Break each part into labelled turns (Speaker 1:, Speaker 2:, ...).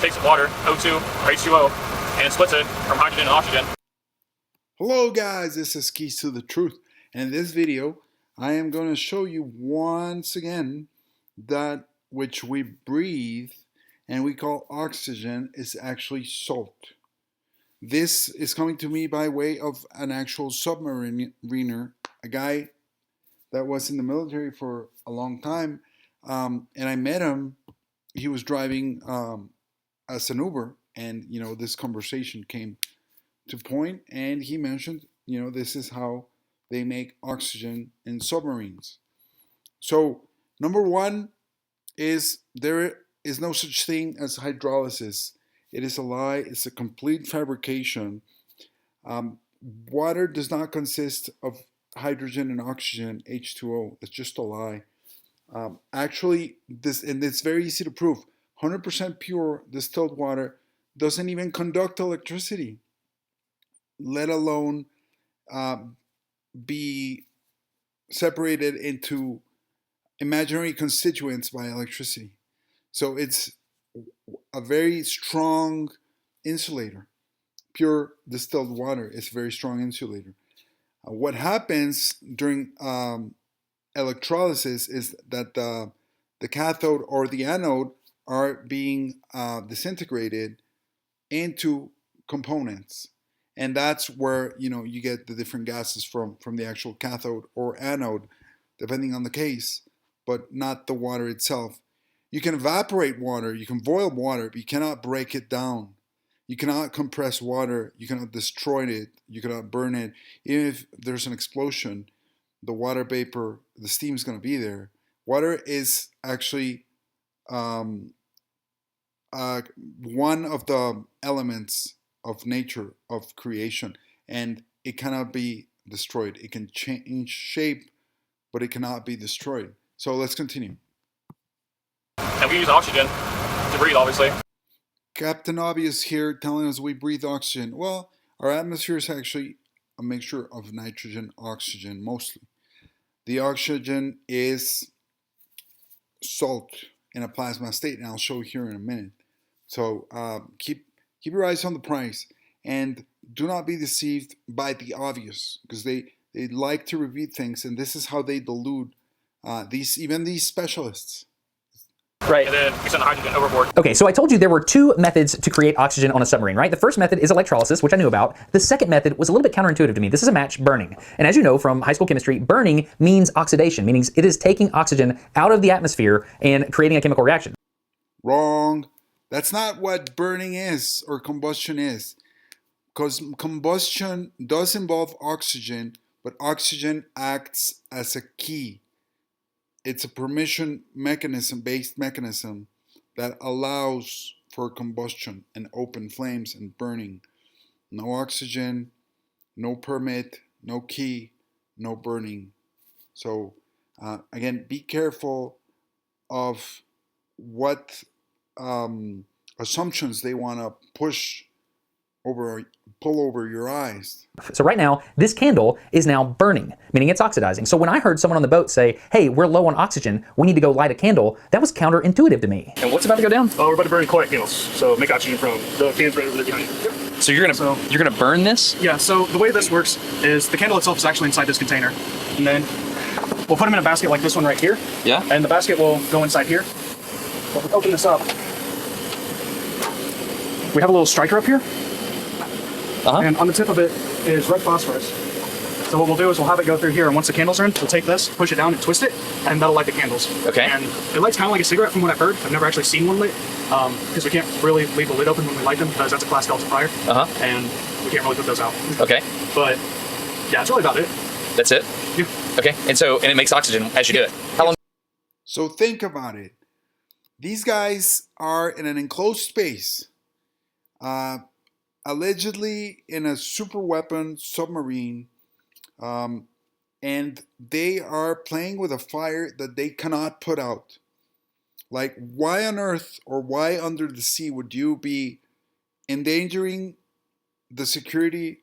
Speaker 1: takes water, O2 or H2O, and splits it from hydrogen and oxygen.
Speaker 2: Hello guys, this is Keys to the Truth, and in this video I am going to show you once again that which we breathe and we call oxygen is actually salt. This is coming to me by way of an actual submariner, a guy that was in the military for a long time, and I met him. He was driving as an Uber, and this conversation came to point, and he mentioned, this is how they make oxygen in submarines. So number one is there is no such thing as hydrolysis. It is a lie. It's a complete fabrication. Water does not consist of hydrogen and oxygen, H2O. It's just a lie. Actually, and it's very easy to prove. 100% pure distilled water doesn't even conduct electricity, let alone be separated into imaginary constituents by electricity. So it's a very strong insulator. Pure distilled water is a very strong insulator. What happens during electrolysis is that the cathode or the anode are being disintegrated into components, and that's where you get the different gases from the actual cathode or anode, depending on the case, but not the water itself. You can evaporate water, you can boil water, but you cannot break it down. You cannot compress water, you cannot destroy it, you cannot burn it. Even if there's an explosion, the water vapor, the steam is going to be there. Water is actually one of the elements of nature, of creation, and it cannot be destroyed. It can change shape, but it cannot be destroyed. So let's continue.
Speaker 1: And we use oxygen to breathe, obviously.
Speaker 2: Captain Obvious here telling us we breathe oxygen. Well, our atmosphere is actually a mixture of nitrogen, oxygen mostly. The oxygen is salt in a plasma state, and I'll show you here in a minute. So keep your eyes on the prize, and do not be deceived by the obvious, because they like to repeat things, and this is how they delude these specialists.
Speaker 1: Right. And then we send the hydrogen overboard.
Speaker 3: Okay, so I told you there were two methods to create oxygen on a submarine, right? The first method is electrolysis, which I knew about. The second method was a little bit counterintuitive to me. This is a match, burning. And as you know from high school chemistry, burning means oxidation, meaning it is taking oxygen out of the atmosphere and creating a chemical reaction.
Speaker 2: Wrong. That's not what burning is or combustion is. Because combustion does involve oxygen, but oxygen acts as a key. It's a permission based mechanism that allows for combustion and open flames and burning. No oxygen, no permit, no key, no burning. So again, be careful of what assumptions they want to pull over your eyes.
Speaker 3: So right now, this candle is now burning, meaning it's oxidizing. So when I heard someone on the boat say, hey, we're low on oxygen, we need to go light a candle, that was counterintuitive to me.
Speaker 1: And what's about to go down? Oh, we're about to burn quiet candles. So make oxygen from the cans right over there behind you. Yep.
Speaker 4: So you're gonna burn this?
Speaker 1: Yeah, so the way this works is the candle itself is actually inside this container. And then we'll put them in a basket like this one right here.
Speaker 4: Yeah.
Speaker 1: And the basket will go inside here. But we open this up. We have a little striker up here. And on the tip of it is red phosphorus. So what we'll do is we'll have it go through here, and once the candles are in, we'll take this, push it down, and twist it, and that'll light the candles.
Speaker 4: Okay.
Speaker 1: And it lights kind of like a cigarette from what I've heard. I've never actually seen one lit, because we can't really leave the lid open when we light them, because that's a class delta fire, and we can't really put those out.
Speaker 4: Okay.
Speaker 1: But yeah, that's really about it.
Speaker 4: That's it?
Speaker 1: Yeah.
Speaker 4: Okay, and it makes oxygen as you do it. How long?
Speaker 2: So think about it. These guys are in an enclosed space, allegedly in a super weapon submarine, and they are playing with a fire that they cannot put out. Like, why on earth or why under the sea would you be endangering the security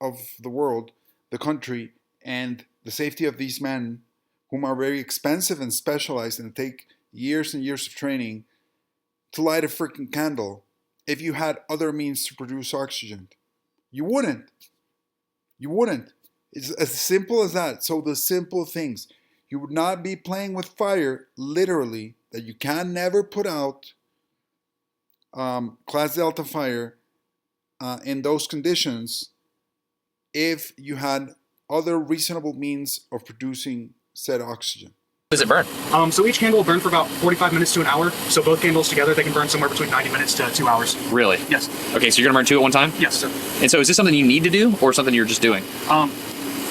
Speaker 2: of the world, the country, and the safety of these men, whom are very expensive and specialized and take years and years of training, to light a freaking candle if you had other means to produce oxygen? You wouldn't. You wouldn't. It's as simple as that. So the simple things. You would not be playing with fire, literally, that you can never put out class delta fire in those conditions if you had other reasonable means of producing said oxygen.
Speaker 4: Does it burn?
Speaker 1: So each candle will burn for about 45 minutes to an hour. So both candles together, they can burn somewhere between 90 minutes to 2 hours.
Speaker 4: Really?
Speaker 1: Yes.
Speaker 4: Okay, so you're gonna burn 2 at one time?
Speaker 1: Yes, sir.
Speaker 4: And so is this something you need to do or something you're just doing?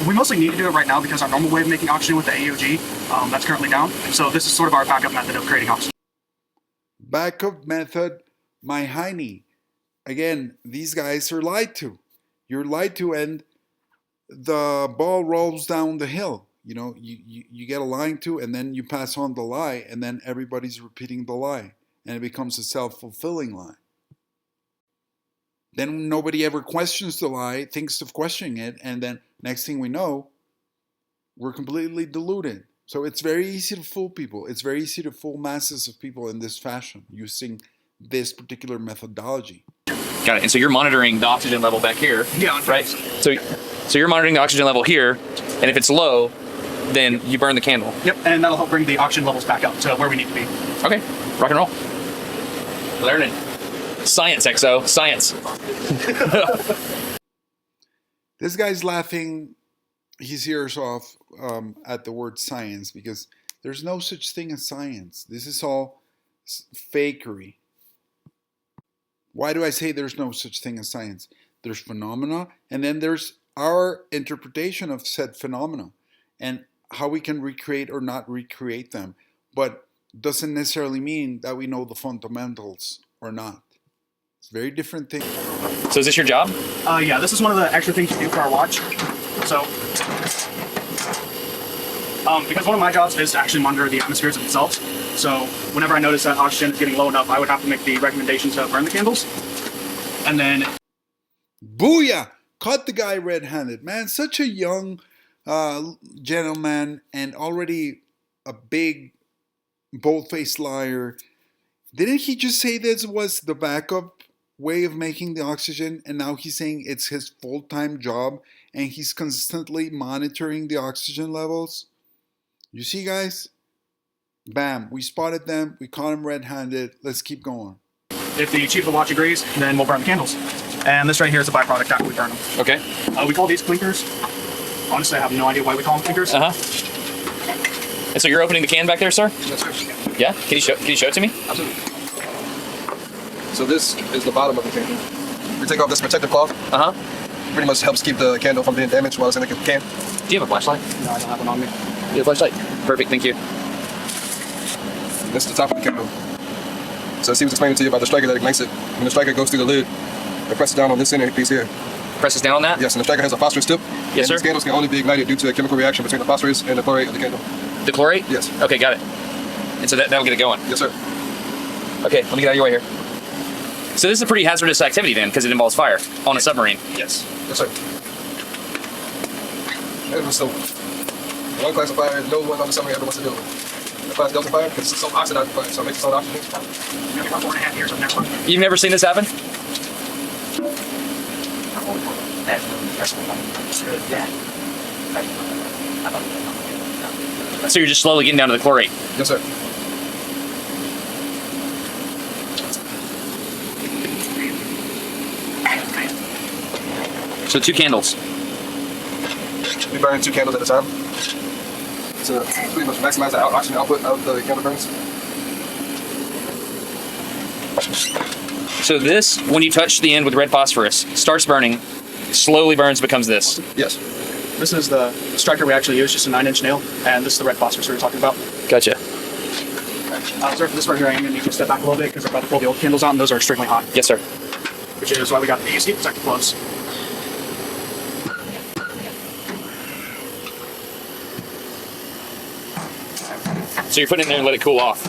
Speaker 1: We mostly need to do it right now because our normal way of making oxygen with the AOG, that's currently down. So this is sort of our backup method of creating oxygen.
Speaker 2: Backup method, my hiney. Again, these guys are lied to. You're lied to, and the ball rolls down the hill. You know, you get a lying to, and then you pass on the lie, and then everybody's repeating the lie, and it becomes a self-fulfilling lie. Then nobody ever questions the lie, thinks of questioning it, and then next thing we know, we're completely deluded. So it's very easy to fool people. It's very easy to fool masses of people in this fashion using this particular methodology.
Speaker 4: Got it. And so you're monitoring the oxygen level back here.
Speaker 1: Yeah.
Speaker 4: Right? So you're monitoring the oxygen level here, and if it's low, then you burn the candle.
Speaker 1: Yep, and that'll help bring the oxygen levels back up to where we need to be.
Speaker 4: Okay, rock and roll. Learning. Science, XO, science.
Speaker 2: This guy's laughing his ears off at the word science because there's no such thing as science. This is all fakery. Why do I say there's no such thing as science? There's phenomena, and then there's our interpretation of said phenomena and how we can recreate or not recreate them. But doesn't necessarily mean that we know the fundamentals or not. It's a very different thing.
Speaker 4: So is this your job?
Speaker 1: Yeah, this is one of the extra things you do for our watch. So, because one of my jobs is to actually monitor the atmospheres themselves. So whenever I notice that oxygen is getting low enough, I would have to make the recommendation to burn the candles. And then...
Speaker 2: Booyah! Caught the guy red-handed. Man, such a young gentleman and already a big bold-faced liar. Didn't he just say this was the backup way of making the oxygen, and now he's saying it's his full-time job and he's constantly monitoring the oxygen levels? You see, guys? Bam, we spotted them, we caught him red-handed. Let's keep going.
Speaker 1: If the chief of the watch agrees, then we'll burn the candles. And this right here is a byproduct after we burn them.
Speaker 4: Okay.
Speaker 1: We call these clinkers. Honestly, I have no idea why we call them clinkers.
Speaker 4: And so you're opening the can back there, sir?
Speaker 1: Yes, sir.
Speaker 4: Yeah? Can you show it to me?
Speaker 1: Absolutely.
Speaker 5: So this is the bottom of the candle. We take off this protective cloth. Pretty much helps keep the candle from being damaged while it's in the can.
Speaker 4: Do you have a flashlight?
Speaker 1: No, I don't have one on me.
Speaker 4: You have a flashlight? Perfect, thank you.
Speaker 5: This is the top of the candle. So as he was explaining to you about the striker that ignites it, when the striker goes through the lid, it presses down on this center piece here.
Speaker 4: Presses down on that?
Speaker 5: Yes, and the striker has a phosphorus tip.
Speaker 4: Yes, sir.
Speaker 5: These candles can only be ignited due to a chemical reaction between the phosphorus and the chlorate of the candle.
Speaker 4: The chlorate?
Speaker 5: Yes.
Speaker 4: Okay, got it. And so that'll get it going.
Speaker 5: Yes, sir.
Speaker 4: Okay, let me get out of your way here. So this is a pretty hazardous activity then, because it involves fire on a submarine.
Speaker 1: Yes.
Speaker 5: Yes, sir. And so, one class of fire no one on the submarine ever wants to do. The class delta fire, because it's so oxidized fire, so it makes its own oxygen.
Speaker 1: Maybe about 4.5 years of next one.
Speaker 4: You've never seen this happen? So you're just slowly getting down to the chlorate.
Speaker 5: Yes, sir.
Speaker 4: So 2 candles.
Speaker 5: We burn 2 candles at a time to pretty much maximize the oxygen output of the candle burns.
Speaker 4: So this, when you touch the end with red phosphorus, starts burning, slowly burns, becomes this.
Speaker 5: Yes.
Speaker 1: This is the striker we actually use, just a 9-inch nail, and this is the red phosphorus we were talking about.
Speaker 4: Gotcha.
Speaker 1: Sir, for this right here, I'm going to need you to step back a little bit because we're about to pull the old candles out, and those are extremely hot.
Speaker 4: Yes, sir.
Speaker 1: Which is why we got these heat protective gloves.
Speaker 4: So you're putting it in there and let it cool off.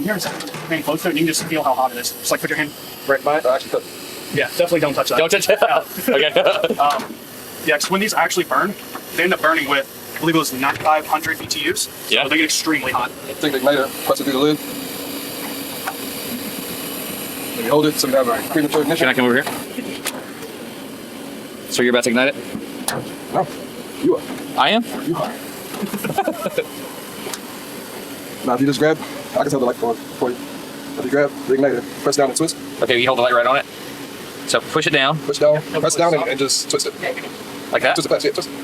Speaker 1: Here in a second, hand close to it, and you can just feel how hot it is. Just like put your hand right by it.
Speaker 5: Actually,
Speaker 1: Yeah, definitely don't touch that.
Speaker 4: Don't touch it. Okay.
Speaker 1: Yeah, because when these actually burn, they end up burning with, I believe it was 9,500 BTUs.
Speaker 4: Yeah.
Speaker 1: So they get extremely hot.
Speaker 5: take the igniter, press it through the lid. Maybe hold it so we have a premature ignition.
Speaker 4: Can I come over here? So you're about to ignite it?
Speaker 5: No, you are.
Speaker 4: I am?
Speaker 5: You are. Now, if you just grab, I can tell the light going for you. If you grab the igniter, press down and twist.
Speaker 4: Okay, you hold the light right on it. So push it down.
Speaker 5: Push down, press down, and just twist it.
Speaker 4: Like that?
Speaker 5: Twist it fast, yeah, twist it.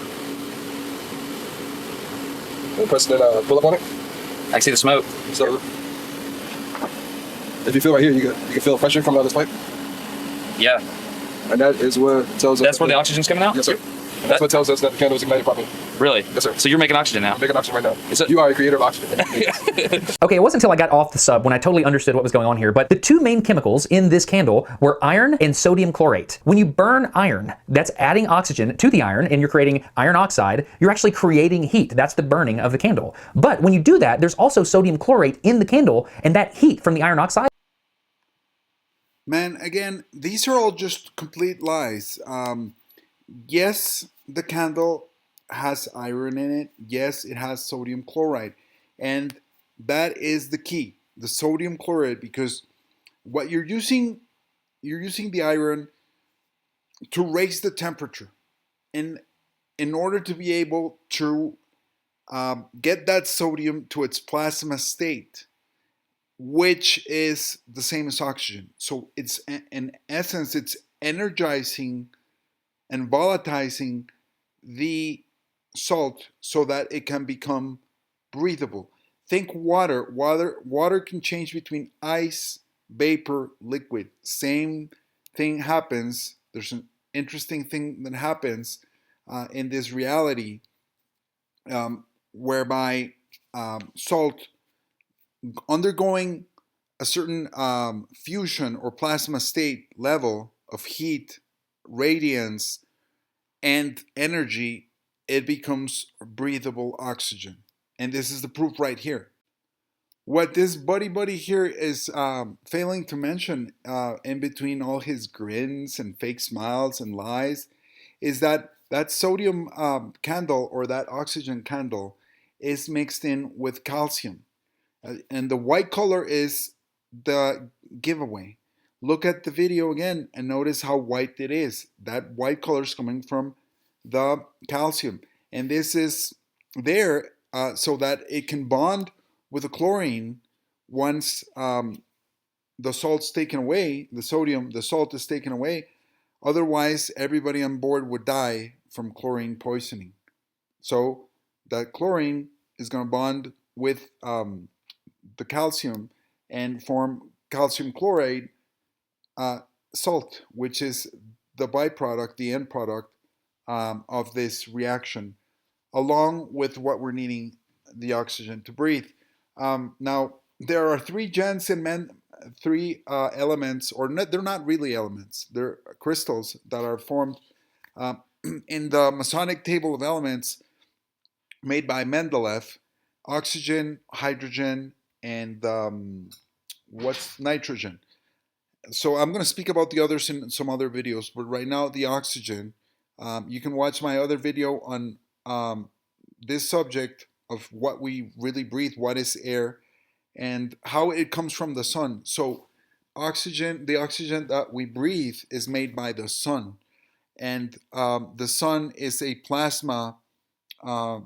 Speaker 5: And press, then pull up on it.
Speaker 4: I see the smoke.
Speaker 5: So, if you feel right here, you can feel pressure coming out of this pipe.
Speaker 4: Yeah.
Speaker 5: And that is what tells us.
Speaker 4: That's where the oxygen's coming out?
Speaker 5: Yes, sir. And that's what tells us that the candle is ignited properly.
Speaker 4: Really?
Speaker 5: Yes, sir.
Speaker 4: So you're making oxygen now?
Speaker 5: I'm making oxygen right now.
Speaker 4: Is it-
Speaker 5: You are a creator of oxygen.
Speaker 3: Okay, it wasn't until I got off the sub when I totally understood what was going on here, but the two main chemicals in this candle were iron and sodium chlorate. When you burn iron, that's adding oxygen to the iron and you're creating iron oxide, you're actually creating heat. That's the burning of the candle. But when you do that, there's also sodium chlorate in the candle, and that heat from the iron oxide.
Speaker 2: Man, again, these are all just complete lies. Yes, the candle has iron in it. Yes, it has sodium chloride. And that is the key, the sodium chloride, because what you're using the iron to raise the temperature. And in order to be able to get that sodium to its plasma state, which is the same as oxygen. So it's, in essence, it's energizing and volatilizing the salt so that it can become breathable. Think water. Water can change between ice, vapor, liquid. Same thing happens. There's an interesting thing that happens in this reality whereby salt undergoing a certain fusion or plasma state level of heat, radiance, and energy, it becomes breathable oxygen. And this is the proof right here. What this buddy here is failing to mention in between all his grins and fake smiles and lies is that that sodium candle or that oxygen candle is mixed in with calcium. And the white color is the giveaway. Look at the video again and notice how white it is. That white color is coming from the calcium. And this is there so that it can bond with the chlorine once the salt's taken away, the salt is taken away. Otherwise, everybody on board would die from chlorine poisoning. So that chlorine is going to bond with the calcium and form calcium chloride salt, which is the byproduct, the end product of this reaction, along with what we're needing the oxygen to breathe. Now, there are three elements, or not, they're not really elements, they're crystals that are formed in the Masonic table of elements made by Mendeleev: oxygen, hydrogen, and what's nitrogen. So I'm going to speak about the others in some other videos, but right now the oxygen, you can watch my other video on this subject of what we really breathe, what is air, and how it comes from the sun. So oxygen, the oxygen that we breathe is made by the sun, and the sun is a plasma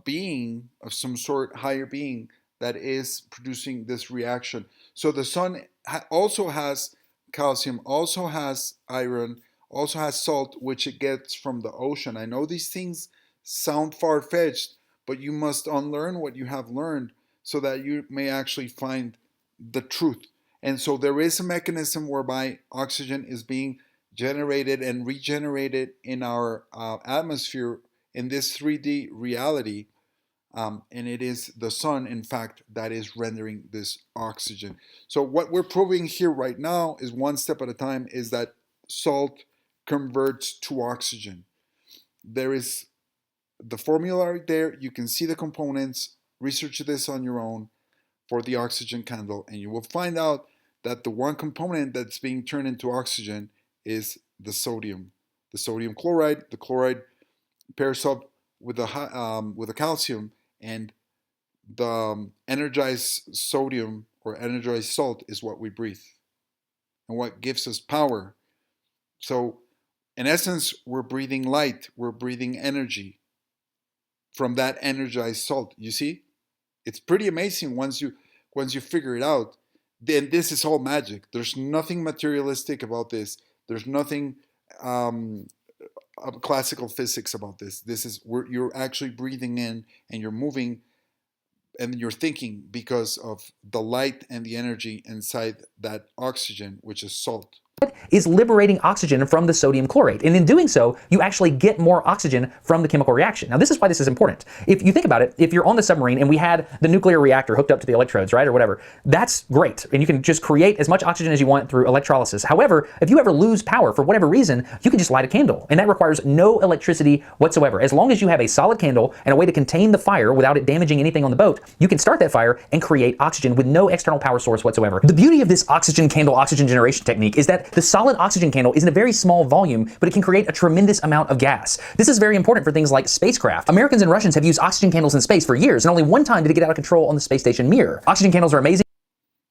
Speaker 2: being of some sort, higher being, that is producing this reaction. So the sun also has calcium, also has iron, also has salt, which it gets from the ocean. I know these things sound far-fetched, but you must unlearn what you have learned so that you may actually find the truth. And so there is a mechanism whereby oxygen is being generated and regenerated in our atmosphere in this 3D reality. And it is the sun, in fact, that is rendering this oxygen. So what we're proving here right now is one step at a time, is that salt converts to oxygen. There is the formula right there. You can see the components. Research this on your own for the oxygen candle, and you will find out that the one component that's being turned into oxygen is the sodium. The sodium chloride. The chloride pairs up with the calcium, and the energized sodium or energized salt is what we breathe. and what gives us power. So in essence, we're breathing light, we're breathing energy from that energized salt. You see? It's pretty amazing once you figure it out. Then this is all magic. There's nothing materialistic about this. There's nothing classical physics about this. This is you're actually breathing in and you're moving and you're thinking because of the light and the energy inside that oxygen, which is salt.
Speaker 3: Is liberating oxygen from the sodium chlorate. And in doing so, you actually get more oxygen from the chemical reaction. Now, this is why this is important. If you think about it, if you're on the submarine and we had the nuclear reactor hooked up to the electrodes, right, or whatever, that's great. And you can just create as much oxygen as you want through electrolysis. However, if you ever lose power for whatever reason, you can just light a candle. And that requires no electricity whatsoever. As long as you have a solid candle and a way to contain the fire without it damaging anything on the boat, you can start that fire and create oxygen with no external power source whatsoever. The beauty of this oxygen candle oxygen generation technique is that the solid oxygen candle is in a very small volume, but it can create a tremendous amount of gas. This is very important for things like spacecraft. Americans and Russians have used oxygen candles in space for years, and only one time did it get out of control on the space station Mir. Oxygen candles are amazing.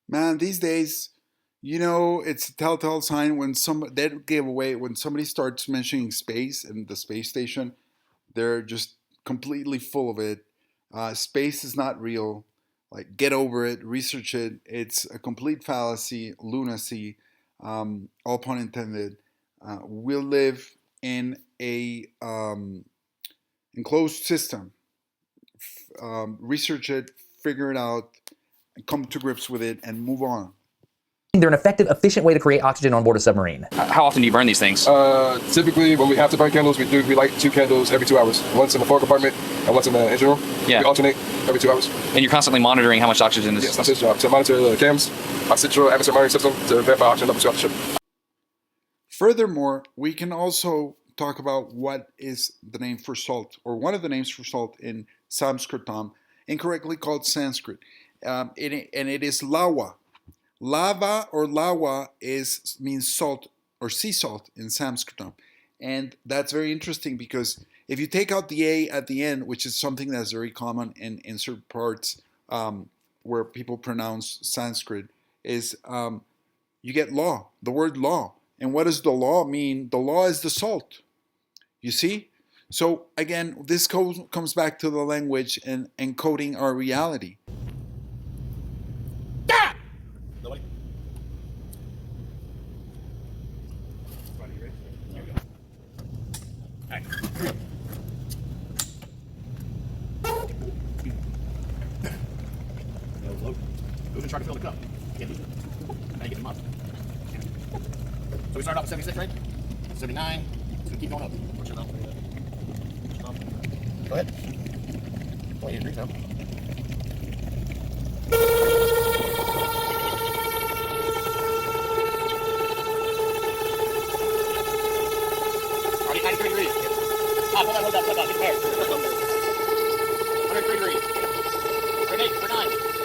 Speaker 2: Man, these days, you know, it's a telltale sign when when somebody starts mentioning space and the space station, they're just completely full of it. Space is not real. Like, get over it, research it. It's a complete fallacy, lunacy. All pun intended. We'll live in a enclosed system. Research it, figure it out, come to grips with it, and move on.
Speaker 3: They're an effective, efficient way to create oxygen on board a submarine.
Speaker 4: How often do you burn these things?
Speaker 5: Typically, when we have to burn candles, we light 2 candles every 2 hours. Once in the fore compartment and once in the engine room.
Speaker 4: Yeah.
Speaker 5: We alternate every 2 hours.
Speaker 4: And you're constantly monitoring how much oxygen is...
Speaker 5: Yes, that's his job, to monitor the cams, our central atmosphere monitoring system, to verify oxygen levels throughout the ship.
Speaker 2: Furthermore, we can also talk about what is the name for salt, or one of the names for salt in Sanskritam, incorrectly called Sanskrit. And it is lawa. Lava or lawa means salt or sea salt in Sanskritam. And that's very interesting because if you take out the A at the end, which is something that's very common in certain parts where people pronounce Sanskrit, is you get law, the word law. And what does the law mean? The law is the salt. You see? So again, this comes back to the language and encoding our reality.
Speaker 1: Nobody? All right. Who's in charge to fill the cup? Can't do it. Now you get them up. So we started off with 76, right? 79. It's gonna keep going up. Go ahead. 28 degrees now. Already 93 degrees. Hold that, get prepared. 103 degrees. Grenade, for 9.